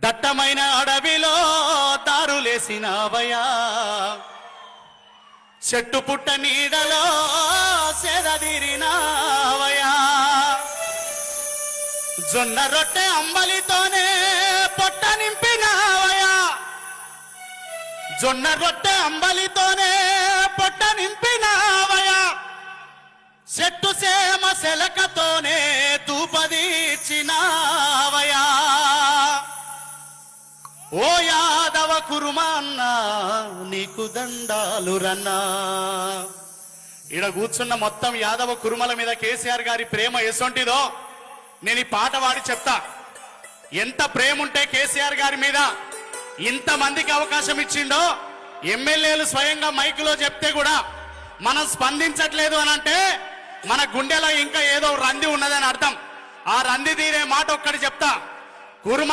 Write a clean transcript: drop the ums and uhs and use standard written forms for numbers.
దట్టమైన అడవిలో దారులేసినవయా, చెట్టు పుట్ట నీడలో సేదదీరినవయా, జొన్న రొట్టె అంబలితోనే పొట్ట నింపినవయా, జొన్న రొట్టె అంబలితోనే పొట్ట నింపినవయా, చెట్టు సేమ సెలకతోనే తూపదీర్చినవయా. ఓ యాదవ కురుమా అన్నా నీకు దండాలు రన్నా. ఈడ కూర్చున్న మొత్తం యాదవ కురుమల మీద కేసీఆర్ గారి ప్రేమ ఎసొంటిదో నేను ఈ పాట వాడి చెప్తా. ఎంత ప్రేమ ఉంటే కేసీఆర్ గారి మీద ఇంతమందికి అవకాశం ఇచ్చిండో, ఎమ్మెల్యేలు స్వయంగా మైకులో చెప్తే కూడా మనం స్పందించట్లేదు అని అంటే మన గుండెలో ఇంకా ఏదో రంది ఉన్నదని అర్థం. ఆ రంది తీరే మాట ఒక్కటి చెప్తా. కురుమ